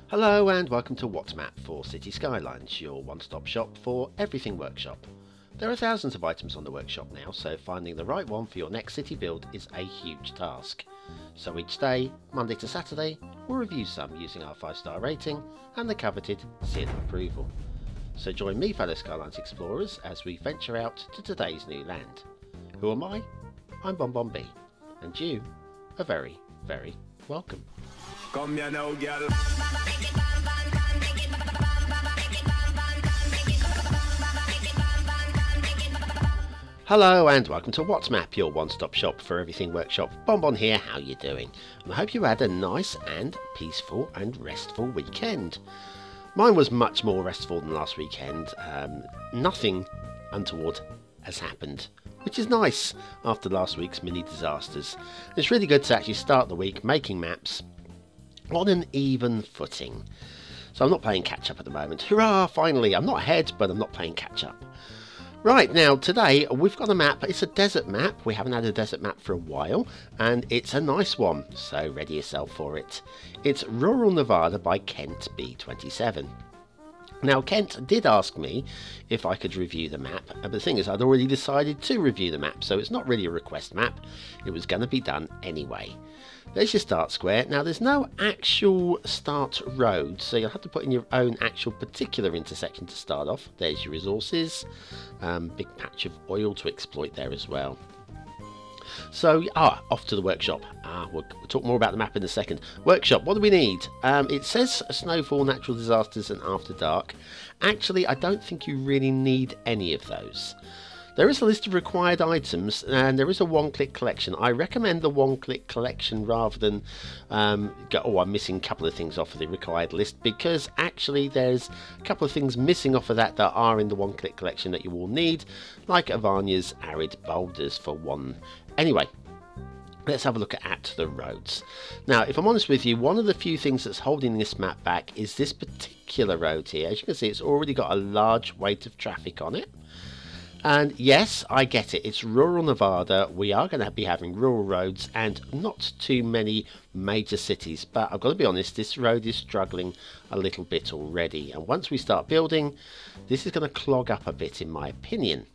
Hello and welcome to What's Map for Cities Skylines, your one-stop shop for everything workshop. There are thousands of items on the workshop now, so finding the right one for your next city build is a huge task. So each day, Monday to Saturday, we'll review some using our 5-star rating and the coveted seal of approval. So join me, fellow Skylines explorers, as we venture out to today's new land. Who am I? I'm BonBonB, and you are very, very welcome. Come here now, girl. Hello and welcome to What's Map, your one-stop shop for everything workshop. BonBon here, how you doing? And I hope you had a nice and peaceful and restful weekend. Mine was much more restful than last weekend. Nothing untoward has happened, which is nice after last week's mini disasters. It's really good to actually start the week making maps on an even footing. So I'm not playing catch up at the moment. Hurrah, finally! I'm not ahead, but I'm not playing catch up. Right, now today we've got a map. It's a desert map. We haven't had a desert map for a while, and it's a nice one, so ready yourself for it. It's Rural Nevada by Kent B27. Now, Kent did ask me if I could review the map, but the thing is I'd already decided to review the map, so it's not really a request map. It was going to be done anyway. There's your start square. Now, there's no actual start road, so you'll have to put in your own actual particular intersection to start off. There's your resources. Big patch of oil to exploit there as well. So, off to the workshop. We'll talk more about the map in a second. Workshop, what do we need? It says snowfall, natural disasters and after dark. Actually, I don't think you really need any of those. There is a list of required items and there is a one-click collection. I recommend the one-click collection rather than I'm missing a couple of things off of the required list, because actually there's a couple of things missing off of that are in the one-click collection that you will need, like Avania's arid boulders for one. Anyway, let's have a look at the roads. Now, if I'm honest with you, one of the few things that's holding this map back is this particular road here. As you can see, it's already got a large weight of traffic on it. And yes, I get it, it's rural Nevada, we are going to be having rural roads and not too many major cities, but I've got to be honest, this road is struggling a little bit already, and once we start building, this is going to clog up a bit in my opinion.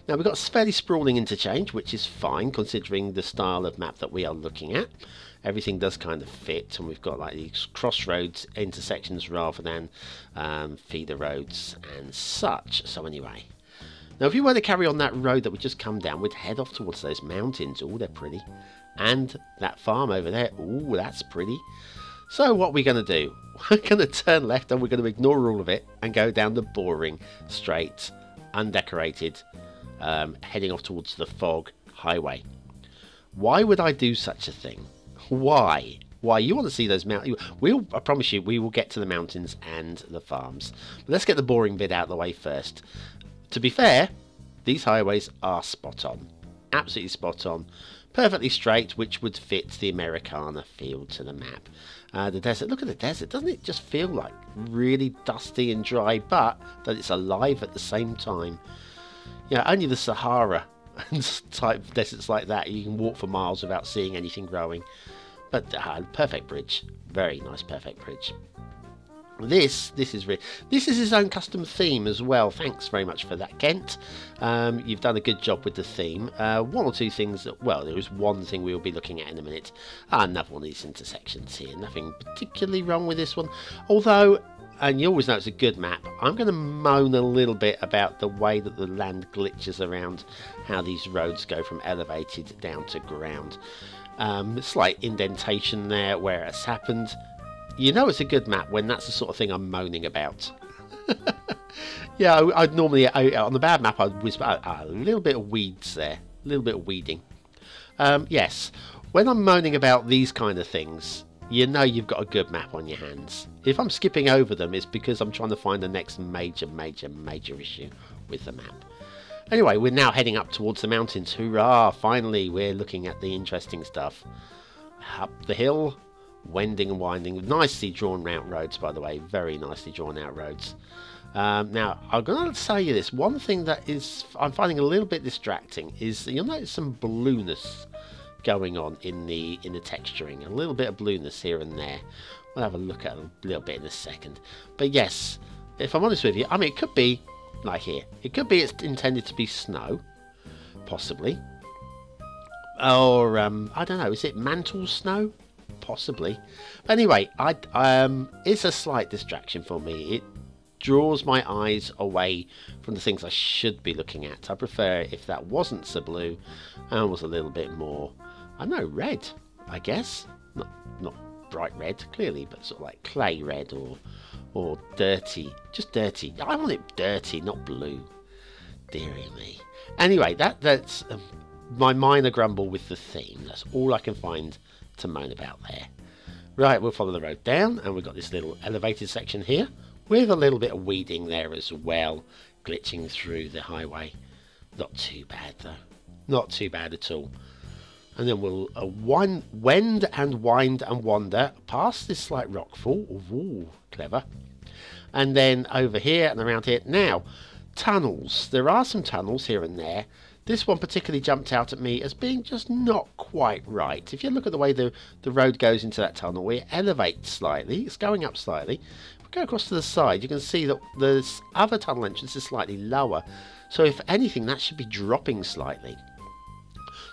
Now, we've got a fairly sprawling interchange, which is fine considering the style of map that we are looking at. Everything does kind of fit, and we've got like these crossroads intersections rather than feeder roads and such. So anyway, now if you were to carry on that road that we just come down, we'd head off towards those mountains. Oh, they're pretty. And that farm over there. Oh, that's pretty. So what are we going to do? We're going to turn left and we're going to ignore all of it and go down the boring, straight, undecorated, heading off towards the fog highway. Why would I do such a thing? Why? Why? You want to see those mountains? I promise you, we will get to the mountains and the farms. But let's get the boring bit out of the way first. To be fair, these highways are spot on. Absolutely spot on. Perfectly straight, which would fit the Americana feel to the map. The desert, look at the desert. Doesn't it just feel like really dusty and dry, but that it's alive at the same time? Yeah, only the Sahara and type deserts like that, you can walk for miles without seeing anything growing. But perfect bridge. Very nice, perfect bridge. This is his own custom theme as well. Thanks very much for that, Kent. You've done a good job with the theme. One or two things well, there is one thing we will be looking at in a minute. Another one of these intersections here. Nothing particularly wrong with this one. Although, and you always know it's a good map, I'm going to moan a little bit about the way that the land glitches around, how these roads go from elevated down to ground. Slight indentation there where it's happened. You know it's a good map when that's the sort of thing I'm moaning about. Yeah, I'd normally, on the bad map, I'd whisper a little bit of weeds there. A little bit of weeding. Yes, when I'm moaning about these kind of things, you know you've got a good map on your hands. If I'm skipping over them, it's because I'm trying to find the next major issue with the map. Anyway, we're now heading up towards the mountains. Hurrah! Finally, we're looking at the interesting stuff. Up the hill. Wending and winding, nicely drawn out roads, by the way, very nicely drawn out roads. Now, I'm going to tell you this, one thing that I'm finding a little bit distracting is you'll notice some blueness going on in the texturing. A little bit of blueness here and there. We'll have a look at a little bit in a second. But yes, if I'm honest with you, I mean, it could be like here. It could be it's intended to be snow, possibly. Or I don't know. Is it mantle snow? Possibly. But anyway, it's a slight distraction for me. It draws my eyes away from the things I should be looking at. I prefer if that wasn't so blue and was a little bit more, I don't know, red, I guess. Not bright red, clearly, but sort of like clay red or dirty. Just dirty. I want it dirty, not blue. Dearie me. Anyway, that's my minor grumble with the theme. That's all I can find to moan about there. Right, we'll follow the road down, and we've got this little elevated section here with a little bit of weeding there as well, glitching through the highway. Not too bad though, not too bad at all. And then we'll wend and wind and wander past this slight rockfall. Ooh, clever. And then over here and around here. Now, tunnels. There are some tunnels here and there. This one particularly jumped out at me as being just not quite right. If you look at the way the road goes into that tunnel, it elevates slightly. It's going up slightly. If we go across to the side, you can see that the other tunnel entrance is slightly lower. So if anything, that should be dropping slightly.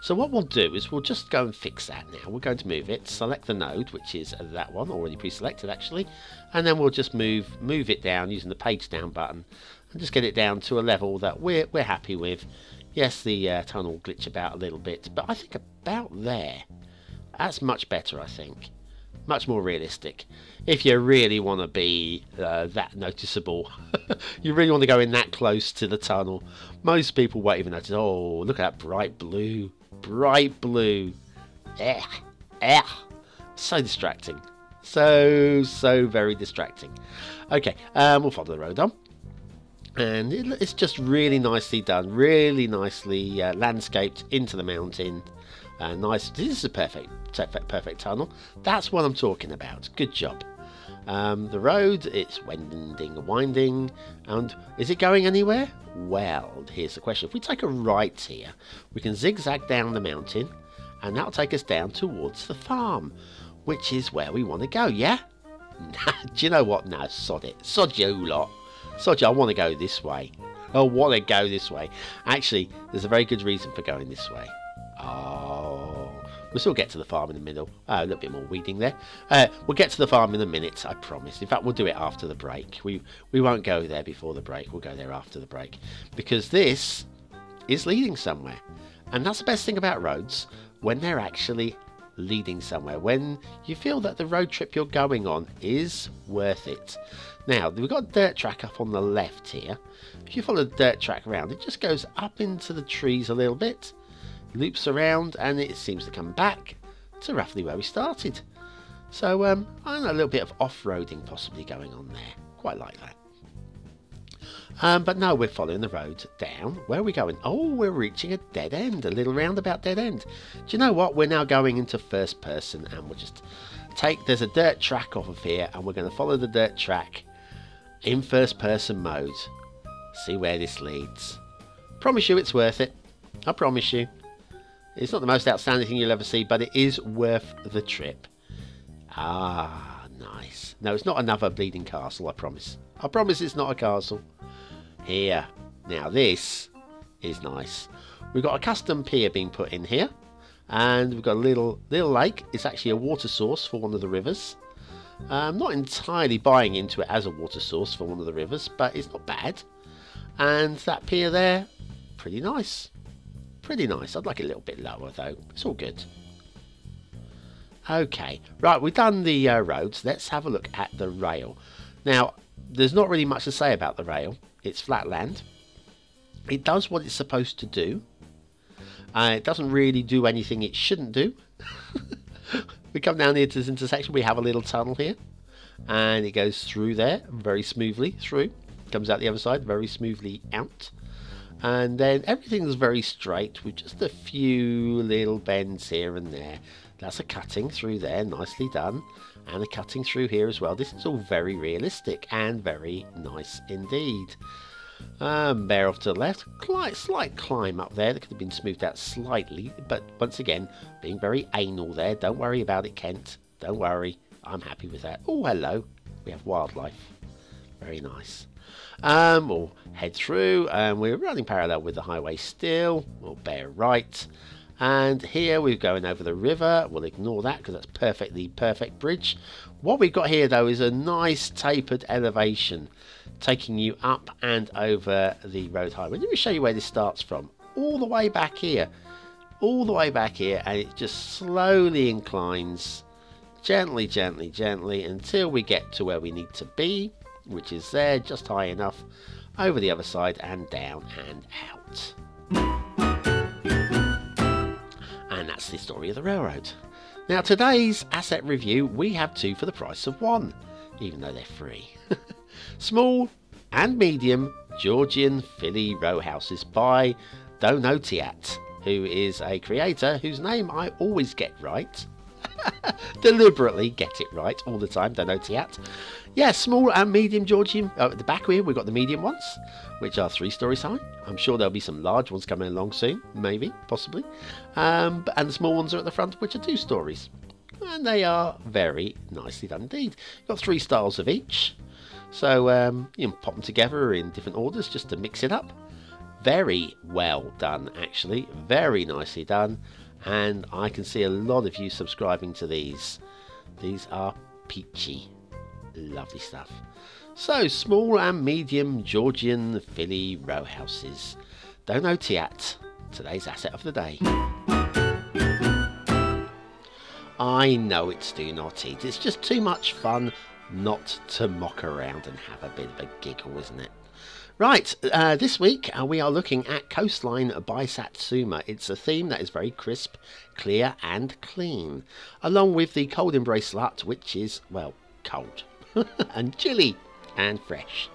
So what we'll do is we'll just go and fix that now. We're going to move it, select the node, which is that one, already pre-selected actually. And then we'll just move it down using the page down button and just get it down to a level that we're happy with. Yes, the tunnel will glitch about a little bit, but I think about there. That's much better, I think. Much more realistic. If you really want to be that noticeable, you really want to go in that close to the tunnel, most people won't even notice. Oh, look at that bright blue. Bright blue. So distracting. So very distracting. Okay, we'll follow the road on. And it's just really nicely done, really nicely landscaped into the mountain. Nice. This is a perfect tunnel. That's what I'm talking about. Good job. The road, it's wending and winding. And is it going anywhere? Well, here's the question. If we take a right here, we can zigzag down the mountain, and that'll take us down towards the farm, which is where we want to go, yeah? Do you know what? No, sod it. Sod you lot. Sod you, I want to go this way. I want to go this way. Actually, there's a very good reason for going this way. Oh, we'll still get to the farm in a minute. A little bit more weeding there. We'll get to the farm in a minute, I promise. In fact, we'll do it after the break. We won't go there before the break. We'll go there after the break. Because this is leading somewhere. And that's the best thing about roads, when they're actually leading somewhere. When you feel that the road trip you're going on is worth it. Now, we've got a dirt track up on the left here. If you follow the dirt track around, it just goes up into the trees a little bit, loops around, and it seems to come back to roughly where we started. So, I don't know, a little bit of off-roading possibly going on there. Quite like that. But no, we're following the road down. Where are we going? Oh, we're reaching a dead end, a little roundabout dead end. Do you know what? We're now going into first person, and we'll just there's a dirt track off of here, and we're going to follow the dirt track in first person mode. See where this leads. Promise you it's worth it. I promise you. It's not the most outstanding thing you'll ever see, but it is worth the trip. Ah, nice. No, it's not another bleeding castle, I promise. I promise it's not a castle. Here. Now this is nice. We've got a custom pier being put in here. And we've got a little lake. It's actually a water source for one of the rivers. I'm not entirely buying into it as a water source for one of the rivers, but it's not bad. And that pier there, pretty nice. Pretty nice. I'd like it a little bit lower though. It's all good. Okay, right, we've done the roads. Let's have a look at the rail. Now, there's not really much to say about the rail. It's flat land. It does what it's supposed to do. It doesn't really do anything it shouldn't do. We come down here to this intersection. We have a little tunnel here. And it goes through there very smoothly through. Comes out the other side very smoothly out. And then everything's very straight with just a few little bends here and there. That's a cutting through there, nicely done. And a cutting through here as well. This is all very realistic and very nice indeed. Bear off to the left. Slight climb up there that could have been smoothed out slightly, but once again, being very anal there. Don't worry about it, Kent. Don't worry. I'm happy with that. Oh, hello. We have wildlife. Very nice. We'll head through, and we're running parallel with the highway still. We'll bear right. And here we're going over the river. We'll ignore that because that's perfect bridge. What we've got here, though, is a nice tapered elevation, taking you up and over the road highway. Let me show you where this starts from. All the way back here. All the way back here, and it just slowly inclines. Gently, gently, gently, until we get to where we need to be, which is there, just high enough, over the other side, and down and out. And that's the story of the railroad. Now, today's asset review, we have two for the price of one, even though they're free. Small and medium Georgian Philly row houses by Donotiat, who is a creator whose name I always get right. Deliberately get it right all the time, Donotiat. Yeah, small and medium Georgian. At the back here, we've got the medium ones, which are 3 stories high. I'm sure there'll be some large ones coming along soon, maybe, possibly. And the small ones are at the front, which are 2 stories. And they are very nicely done indeed. You've got 3 styles of each. So you can pop them together in different orders just to mix it up. Very well done, actually. Very nicely done. And I can see a lot of you subscribing to these. These are peachy. Lovely stuff. So, small and medium Georgian Philly row houses. Donotiat, today's asset of the day. I know it's do not eat. It's just too much fun not to mock around and have a bit of a giggle, isn't it? Right, this week we are looking at Coastline by Satsuma. It's a theme that is very crisp, clear and clean, along with the Cold Embrace Slut, which is, well, cold and chilly and fresh.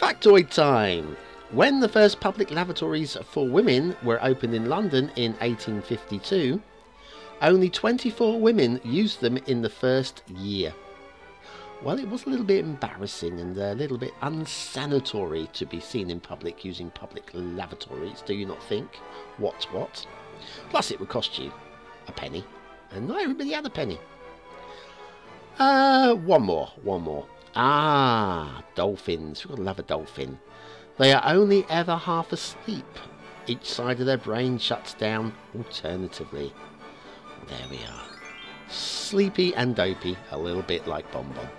Factoid time. When the first public lavatories for women were opened in London in 1852, only 24 women used them in the first year. Well, it was a little bit embarrassing and a little bit unsanitary to be seen in public using public lavatories, do you not think? What? Plus it would cost you a penny, and not everybody had a penny. One more. Ah, dolphins. We've got to love a dolphin. They are only ever half asleep. Each side of their brain shuts down alternatively. There we are. Sleepy and dopey, a little bit like BonBonB.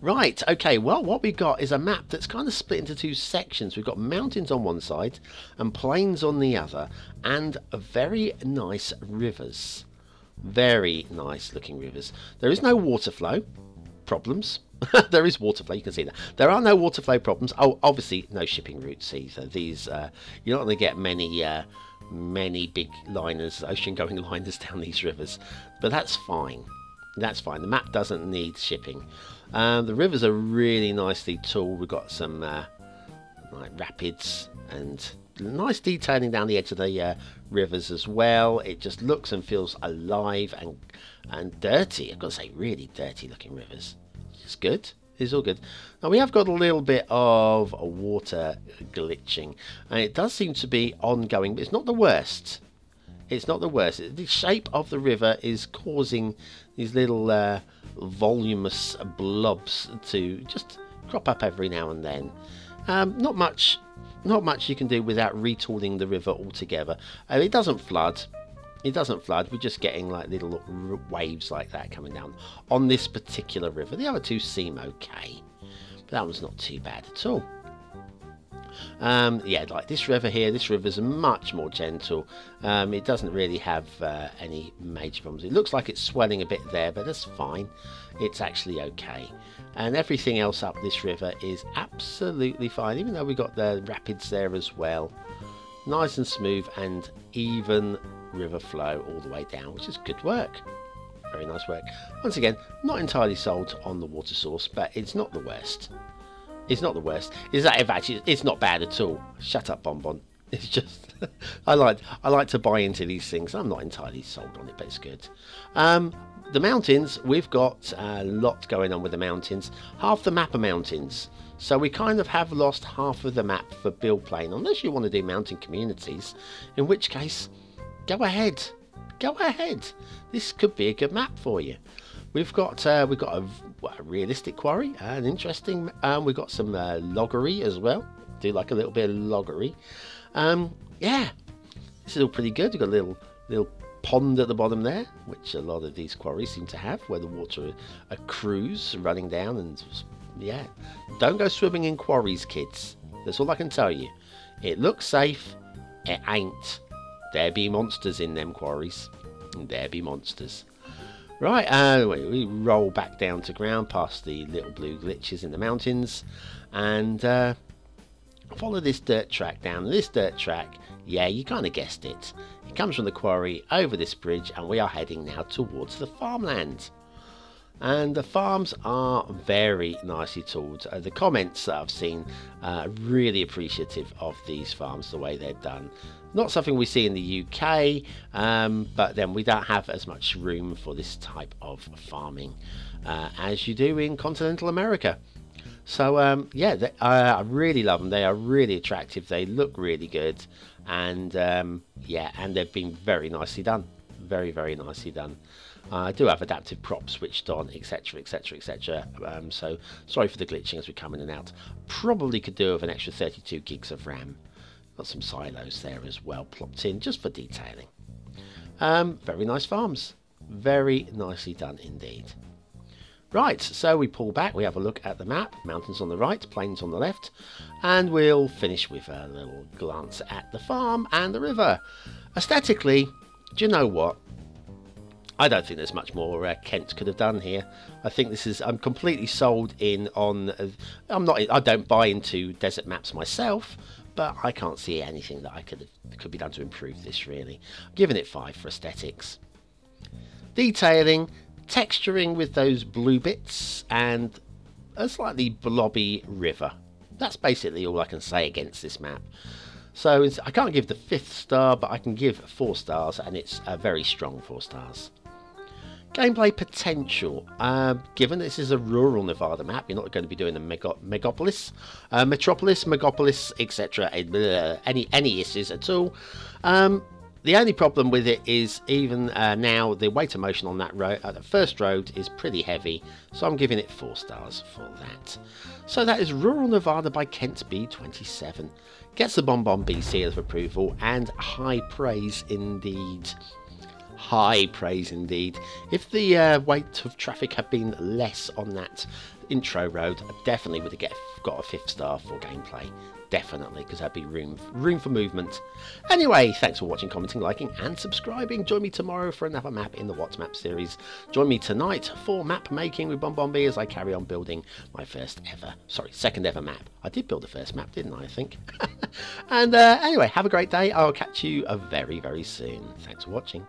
Right, okay, well, what we've got is a map that's kind of split into 2 sections. We've got mountains on one side and plains on the other, and very nice rivers. Very nice looking rivers. There is no water flow problems. There is water flow, you can see that. There are no water flow problems. Oh, obviously no shipping routes either. These, you're not going to get many big liners, ocean-going liners down these rivers, but that's fine. That's fine. The map doesn't need shipping. The rivers are really nicely tall. We've got some like rapids and nice detailing down the edge of the rivers as well. It just looks and feels alive and dirty. I've got to say, really dirty looking rivers. It's good. It's all good. Now we have got a little bit of water glitching, and it does seem to be ongoing, but it's not the worst. It's not the worst. The shape of the river is causing these little voluminous blobs to just crop up every now and then. Not much you can do without retooling the river altogether. It doesn't flood. It doesn't flood. We're just getting like little waves like that coming down on this particular river. The other 2 seem okay, but that one's not too bad at all. Yeah, like this river here, this river's much more gentle. It doesn't really have any major problems. It looks like it's swelling a bit there, but that's fine. It's actually okay. And everything else up this river is absolutely fine, even though we've got the rapids there as well. Nice and smooth and even river flow all the way down, which is good work. Very nice work. Once again, not entirely sold on the water source, but it's not the worst. It's not the worst. It's not bad at all. Shut up, BonBonB. It's just I like to buy into these things. I'm not entirely sold on it, but it's good. the mountains, we've got a lot going on with the mountains. Half the map are mountains. So we kind of have lost half of the map for build plane, unless you want to do mountain communities, in which case, go ahead. Go ahead. This could be a good map for you. We've got a realistic quarry, an interesting. We've got some loggery as well. Do like a little bit of loggery. Yeah, this is all pretty good. We've got a little pond at the bottom there, which a lot of these quarries seem to have, where the water accrues running down. And yeah, don't go swimming in quarries, kids. That's all I can tell you. It looks safe. It ain't. There be monsters in them quarries. There be monsters. Right, we roll back down to ground past the little blue glitches in the mountains, and follow this dirt track down. This dirt track, yeah, you kind of guessed it. It comes from the quarry over this bridge, and we are heading now towards the farmland. And the farms are very nicely tooled. The comments that I've seen are really appreciative of these farms, the way they're done. Not something we see in the UK, but then we don't have as much room for this type of farming as you do in continental America. So yeah, I really love them. They are really attractive. They look really good, and yeah, and they've been very nicely done. Very, very nicely done. I do have adaptive props switched on, etc, etc, etc. So sorry for the glitching as we come in and out. Probably could do with an extra 32 gigs of RAM. Got some silos there as well plopped in just for detailing. Very nice farms. Very nicely done indeed. Right, so we pull back, we have a look at the map. Mountains on the right, plains on the left, and we'll finish with a little glance at the farm and the river. Aesthetically, do you know what? I don't think there's much more Kent could have done here. I think this is. I'm completely sold in on. I don't buy into desert maps myself, but I can't see anything that could be done to improve this. Really, I'm giving it 5 for aesthetics. Detailing, texturing with those blue bits, and a slightly blobby river. That's basically all I can say against this map. So I can't give the 5th star, but I can give 4 stars, and it's a very strong 4 stars. Gameplay potential. Given this is a rural Nevada map, you're not going to be doing the metropolis, etc. Any issues at all. The only problem with it is even now the weight of motion on that road, the first road, is pretty heavy, so I'm giving it 4 stars for that. So that is Rural Nevada by Kent B27. Gets the BonBonB seal of approval, and high praise indeed. High praise indeed. If the weight of traffic had been less on that intro road, I definitely would have got a 5th star for gameplay. Definitely, because there'd be room for movement. Anyway, thanks for watching, commenting, liking, and subscribing. Join me tomorrow for another map in the What's Map series. Join me tonight for map making with BonBonB as I carry on building my second ever map. I did build the first map, didn't I think? And anyway, have a great day. I'll catch you very, very soon. Thanks for watching.